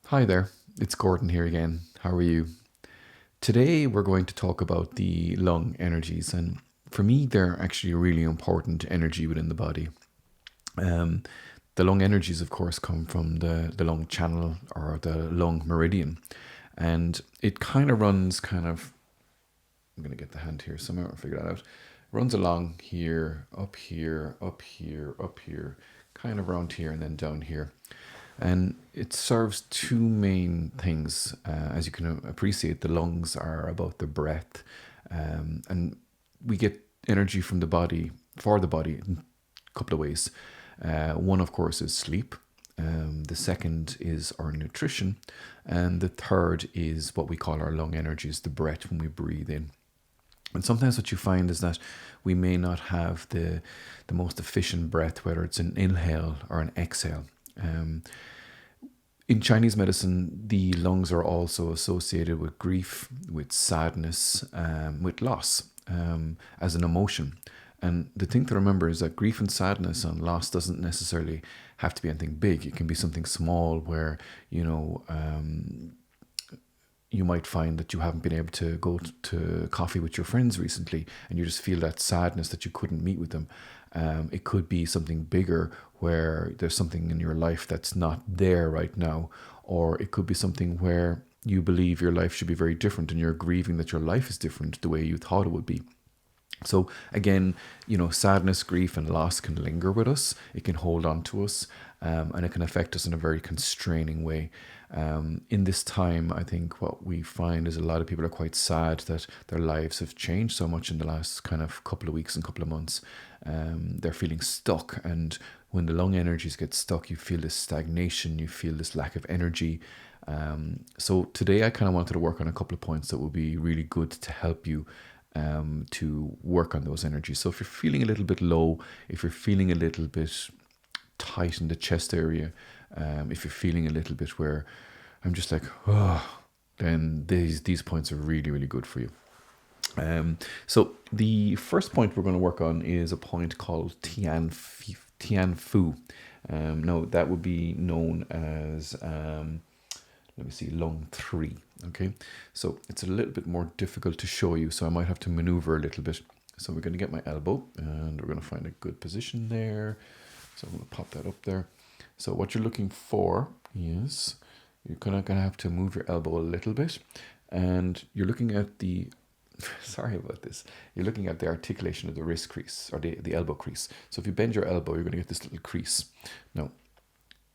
Hi there, it's Gordon here again. How are you? Today we're going to talk about the lung energies, and for me, they're actually a really important energy within the body. Um, the lung energies, of course, come from the lung channel or the lung meridian, and it kind of runs I'm going to get the hand here somewhere, I'll figure that out. Runs along here, up here, up here, up here, kind of around here, and then down here. And it serves two main things. As you can appreciate, the lungs are about the breath, and we get energy from the body for the body in a couple of ways. One, of course, is sleep. The second is our nutrition, and the third is what we call our lung energies, the breath when we breathe in. And sometimes what you find is that we may not have the most efficient breath, whether it's an inhale or an exhale. In Chinese medicine, the lungs are also associated with grief, with sadness, with loss as an emotion. And the thing to remember is that grief and sadness and loss doesn't necessarily have to be anything big. It can be something small where, you know, you might find that you haven't been able to go to coffee with your friends recently and you just feel that sadness that you couldn't meet with them. It could be something bigger where there's something in your life that's not there right now, or it could be something where you believe your life should be very different and you're grieving that your life is different the way you thought it would be. So again, sadness, grief, and loss can linger with us. It can hold on to us, and it can affect us in a very constraining way. In this time, I think what we find is a lot of people are quite sad that their lives have changed so much in the last kind of couple of weeks and couple of months. They're feeling stuck, and when the lung energies get stuck, you feel this stagnation, you feel this lack of energy. So today, I kind of wanted to work on a couple of points that would be really good to help you to work on those energies. So if you're feeling a little bit low, if you're feeling a little bit tight in the chest area, if you're feeling a little bit where I'm just like, oh, then these points are really, really good for you. So the first point we're going to work on is a point called Tian Fu. Now that would be known as let me see, lung 3. Okay, so it's a little bit more difficult to show you, so I might have to maneuver a little bit. So we're going to get my elbow and we're going to find a good position there. So I'm going to pop that up there. So what you're looking for is you're kind of going to have to move your elbow a little bit, and you're looking at the sorry about this. You're looking at the articulation of the wrist crease or the elbow crease. So if you bend your elbow, you're going to get this little crease. Now,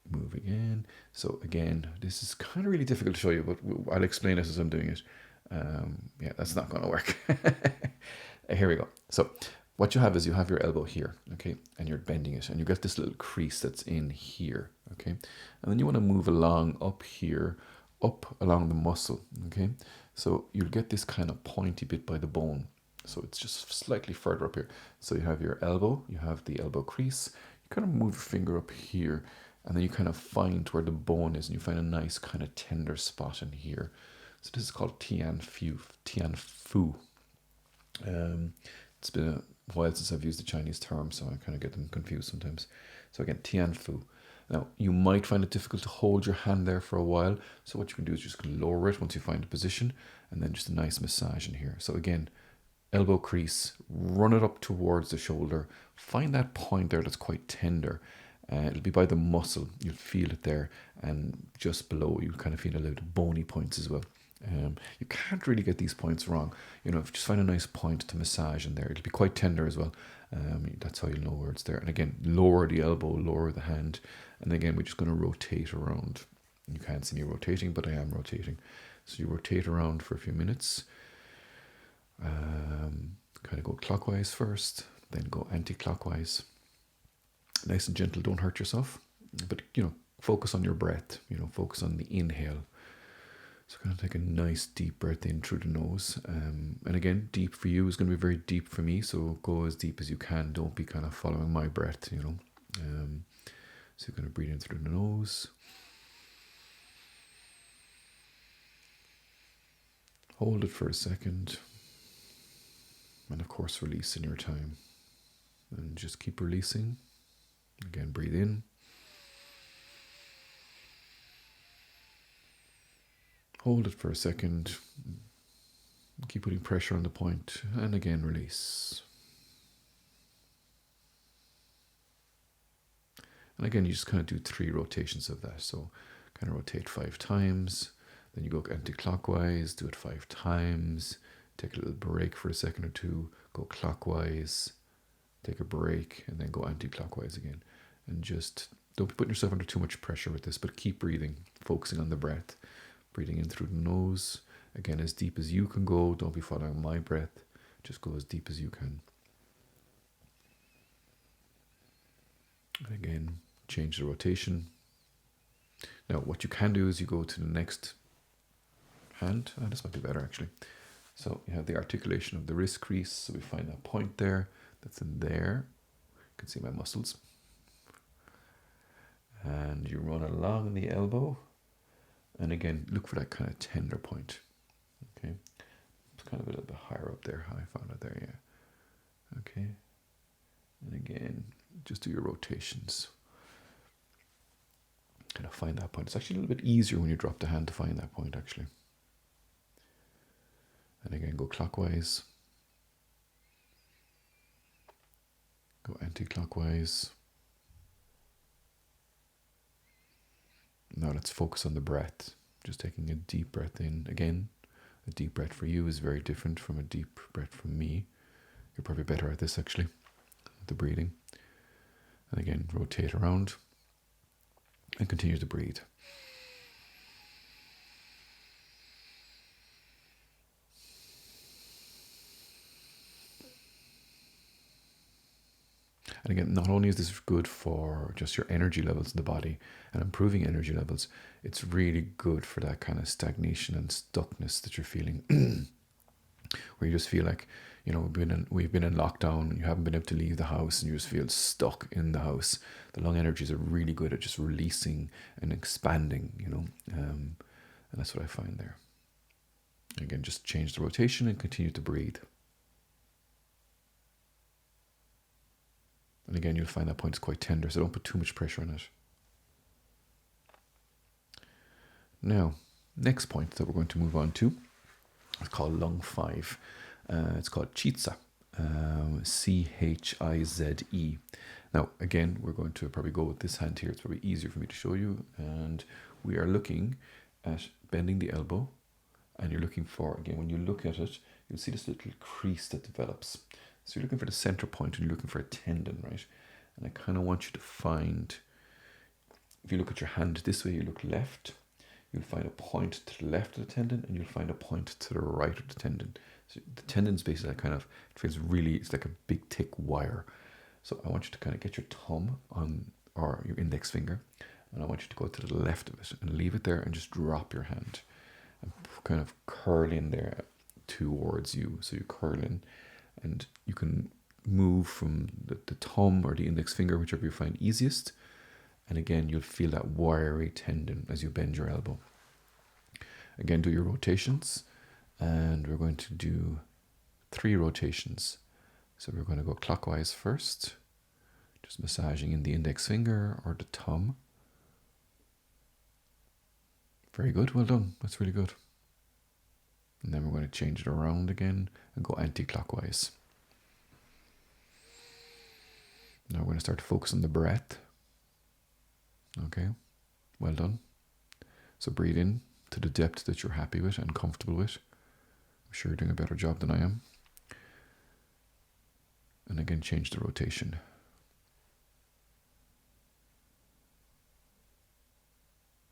move again. So again, this is kind of really difficult to show you, but I'll explain it as I'm doing it. Yeah, that's not going to work. Here we go. So what you have is you have your elbow here, okay, and you're bending it, and you got this little crease that's in here, okay, and then you want to move along up here, up along the muscle, okay. So you'll get this kind of pointy bit by the bone. So it's just slightly further up here. So you have your elbow, you have the elbow crease, you kind of move your finger up here, and then you kind of find where the bone is, and you find a nice kind of tender spot in here. So this is called Tian Fu. Tian Fu. It's been a while since I've used the Chinese term, so I kind of get them confused sometimes. So again, Tian Fu. Now, you might find it difficult to hold your hand there for a while, so what you can do is just lower it once you find a position, and then just a nice massage in here. So again, elbow crease, run it up towards the shoulder, find that point there that's quite tender. It'll be by the muscle, you'll feel it there, and just below you kind of feel a little bony points as well. You can't really get these points wrong. If you just find a nice point to massage in there, it'll be quite tender as well. That's how you'll know where it's there. And again, lower the elbow, lower the hand, and again, we're just going to rotate around. You can't see me rotating, but I am rotating. So you rotate around for a few minutes. Kind of go clockwise first, then go anti-clockwise. Nice and gentle, don't hurt yourself, but focus on your breath, focus on the inhale. So kind of take a nice deep breath in through the nose, and again, deep for you is going to be very deep for me, so go as deep as you can. Don't be kind of following my breath. So you're going to breathe in through the nose, hold it for a second, and of course release in your time, and just keep releasing. Again, breathe in. Hold it for a second. Keep putting pressure on the point, and again release. And again, you just kind of do 3 rotations of that. So kind of rotate 5 times, then you go anti-clockwise, do it 5 times, take a little break for a second or two, go clockwise, take a break, and then go anti-clockwise again. And just don't be putting yourself under too much pressure with this, but keep breathing, focusing on the breath. Breathing in through the nose, again, as deep as you can go. Don't be following my breath, just go as deep as you can. And again, change the rotation. Now, what you can do is you go to the next hand. This might be better, actually. So you have the articulation of the wrist crease. So we find that point there. That's in there. You can see my muscles. And you run along the elbow. And again, look for that kind of tender point. Okay. It's kind of a little bit higher up there. I found it there, yeah. Okay. And again, just do your rotations. Kind of find that point. It's actually a little bit easier when you drop the hand to find that point, actually. And again, go clockwise. Go anti-clockwise. Now let's focus on the breath. Just taking a deep breath in. Again, a deep breath for you is very different from a deep breath from me. You're probably better at this, actually, the breathing. And again, rotate around and continue to breathe. And again, not only is this good for just your energy levels in the body and improving energy levels, it's really good for that kind of stagnation and stuckness that you're feeling, where you just feel like, you know, we've been in lockdown and you haven't been able to leave the house and you just feel stuck in the house. The lung energies are really good at just releasing and expanding, you know, and that's what I find there. Again, just change the rotation and continue to breathe. And again, you'll find that point is quite tender, so don't put too much pressure on it. Now, next point that we're going to move on to is called lung 5. It's called Chize, C-H-I-Z-E. Now, again, we're going to probably go with this hand here. It's probably easier for me to show you. And we are looking at bending the elbow. And you're looking for, again, when you look at it, you'll see this little crease that develops. So you're looking for the center point and you're looking for a tendon, right? And I kind of want you to find, if you look at your hand this way, you look left, you'll find a point to the left of the tendon and you'll find a point to the right of the tendon. So the tendon's basically that kind of, it feels really, it's like a big thick wire. So I want you to kind of get your thumb on, or your index finger, and I want you to go to the left of it and leave it there and just drop your hand and kind of curl in there towards you. So you curl in and you can move from the thumb or the index finger, whichever you find easiest. And again, you'll feel that wiry tendon as you bend your elbow. Again, do your rotations. And we're going to do 3 rotations. So we're going to go clockwise first, just massaging in the index finger or the thumb. Very good, well done, that's really good. And then we're going to change it around again and go anti-clockwise. Now we're going to start to focus on the breath. Okay, well done. So breathe in to the depth that you're happy with and comfortable with. I'm sure you're doing a better job than I am. And again, change the rotation.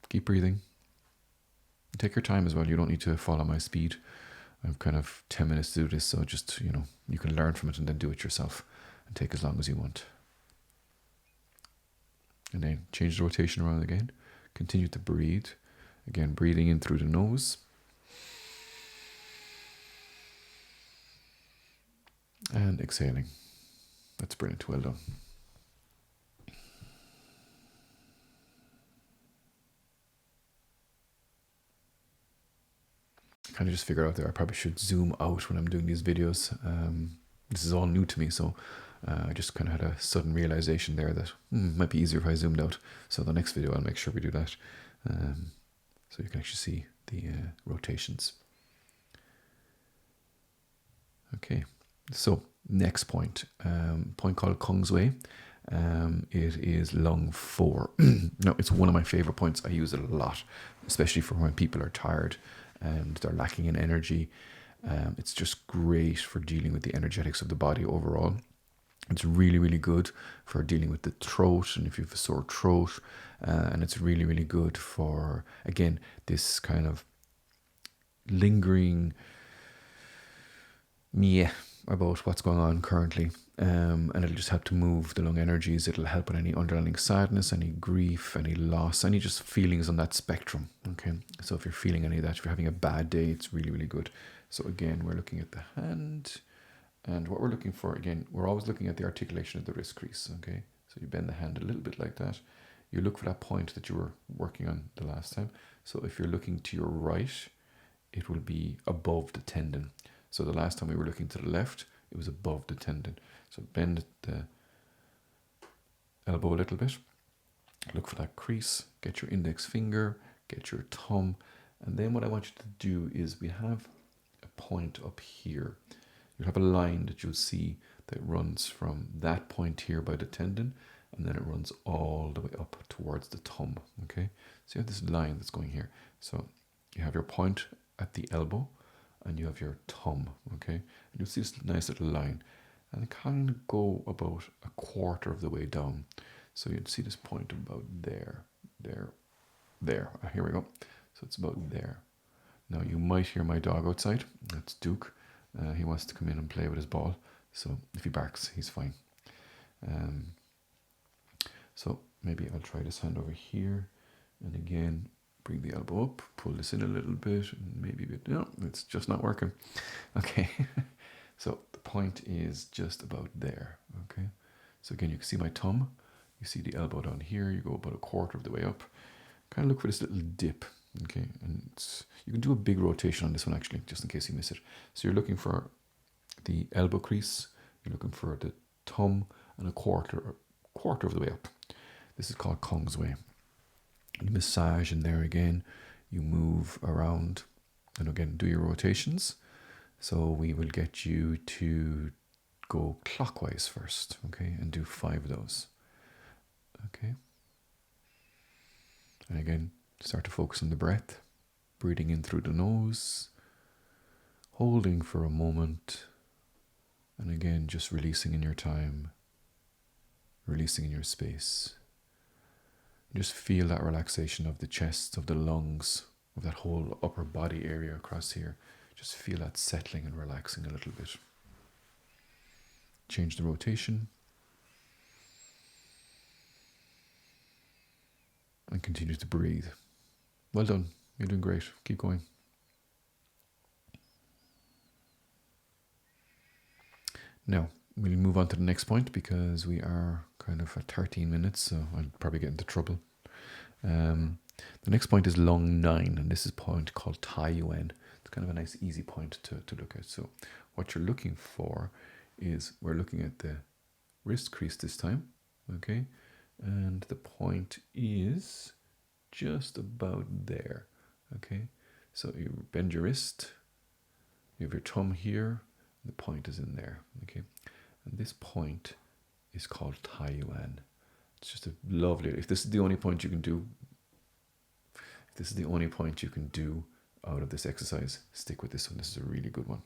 Keep breathing. Take your time as well. You don't need to follow my speed. I've kind of 10 minutes to do this, so just, you know, you can learn from it and then do it yourself and take as long as you want. And then change the rotation around again. Continue to breathe. Again, breathing in through the nose. And exhaling. That's brilliant. Well done. Kind of just figured out there I probably should zoom out when I'm doing these videos. This is all new to me, so I just kind of had a sudden realization there that it might be easier if I zoomed out. So the next video I'll make sure we do that, so you can actually see the rotations. Okay, so next point, point called Kong's Way. It is lung 4. Now, it's one of my favorite points. I use it a lot, especially for when people are tired and they're lacking in energy. It's just great for dealing with the energetics of the body overall. It's really, really good for dealing with the throat and if you have a sore throat. And it's really, really good for, again, this kind of lingering about what's going on currently. And it'll just help to move the lung energies. It'll help with any underlying sadness, any grief, any loss, any just feelings on that spectrum. Okay, so if you're feeling any of that, if you're having a bad day, it's really, really good. So again, we're looking at the hand. And what we're looking for, again, we're always looking at the articulation of the wrist crease, okay? So you bend the hand a little bit like that. You look for that point that you were working on the last time. So if you're looking to your right, it will be above the tendon. So the last time we were looking to the left, it was above the tendon. So bend the elbow a little bit. Look for that crease. Get your index finger, get your thumb. And then what I want you to do is we have a point up here. You'll have a line that you'll see that runs from that point here by the tendon, and then it runs all the way up towards the thumb, okay? So you have this line that's going here. So you have your point at the elbow, and you have your thumb, okay? And you'll see this nice little line, and it kind of go about a quarter of the way down. So you'd see this point about there. Here we go. So it's about there. Now you might hear my dog outside. That's Duke. He wants to come in and play with his ball. So if he barks, he's fine. So maybe I'll try this hand over here. And again, bring the elbow up, pull this in a little bit, and maybe a bit. No, it's just not working. Okay. So the point is just about there. Okay. So again, you can see my thumb. You see the elbow down here. You go about a quarter of the way up. Kind of look for this little dip. Okay, and you can do a big rotation on this one actually, just in case you miss it. So you're looking for the elbow crease, you're looking for the thumb, and a quarter of the way up. This is called Kong's Way. You massage in there again, you move around, and again do your rotations. So we will get you to go clockwise first, okay, and do 5 of those. Okay. And again, start to focus on the breath, breathing in through the nose, holding for a moment, and again, just releasing in your time, releasing in your space. Just feel that relaxation of the chest, of the lungs, of that whole upper body area across here. Just feel that settling and relaxing a little bit. Change the rotation. And continue to breathe. Well done. You're doing great. Keep going. Now, we'll move on to the next point because we are kind of at 13 minutes, so I'll probably get into trouble. The next point is lung 9, and this is a point called Tai Yuan. It's kind of a nice, easy point to look at. So what you're looking for is, we're looking at the wrist crease this time, okay? And the point is just about there, okay? So you bend your wrist, you have your thumb here, the point is in there, okay? And this point is called Tai Yuan. It's just a lovely, if this is the only point you can do, out of this exercise, stick with this one. This is a really good one.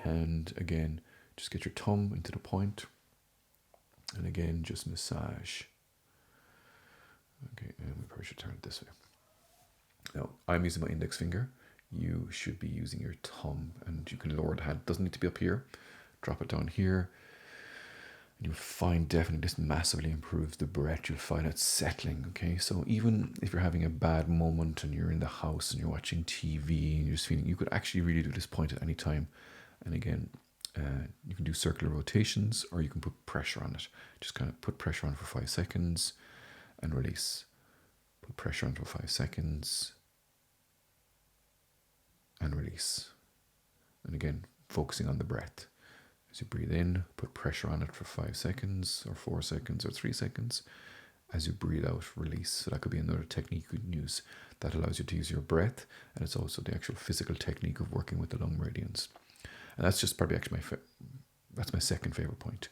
And again, just get your thumb into the point, and again, just massage. Okay, and we probably should turn it this way. Now, I'm using my index finger. You should be using your thumb, and you can lower the hand. It doesn't need to be up here. Drop it down here. And you'll find definitely this massively improves the breath. You'll find it settling, okay? So even if you're having a bad moment and you're in the house and you're watching TV and you're just feeling, you could actually really do this point at any time. And again, you can do circular rotations, or you can put pressure on it. Just kind of put pressure on for 5 seconds and release. Put pressure on for 5 seconds and release. And again, focusing on the breath. As you breathe in, put pressure on it for 5 seconds or 4 seconds or 3 seconds, as you breathe out, release. So that could be another technique you can use that allows you to use your breath, and it's also the actual physical technique of working with the lung meridians. And that's just probably actually that's my second favorite point.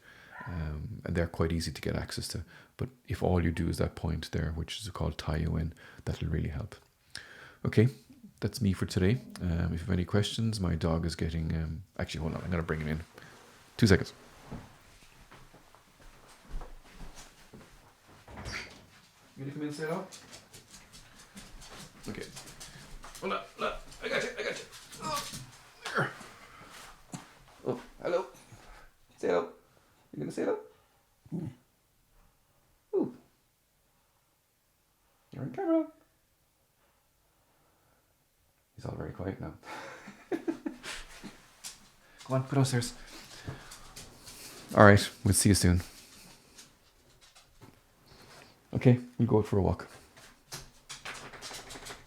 And they're quite easy to get access to. But if all you do is that point there, which is called tie you in, that'll really help. Okay, that's me for today. If you have any questions, my dog is getting... actually, hold on, I'm going to bring him in. 2 seconds. You going to come in and say hello? Okay. Hold on, I got you. Oh, there. Oh, hello. Say hello. You going to say hello? Ooh. You're on camera. He's all very quiet now. Come on, put upstairs. All right, we'll see you soon. Okay, we'll go out for a walk.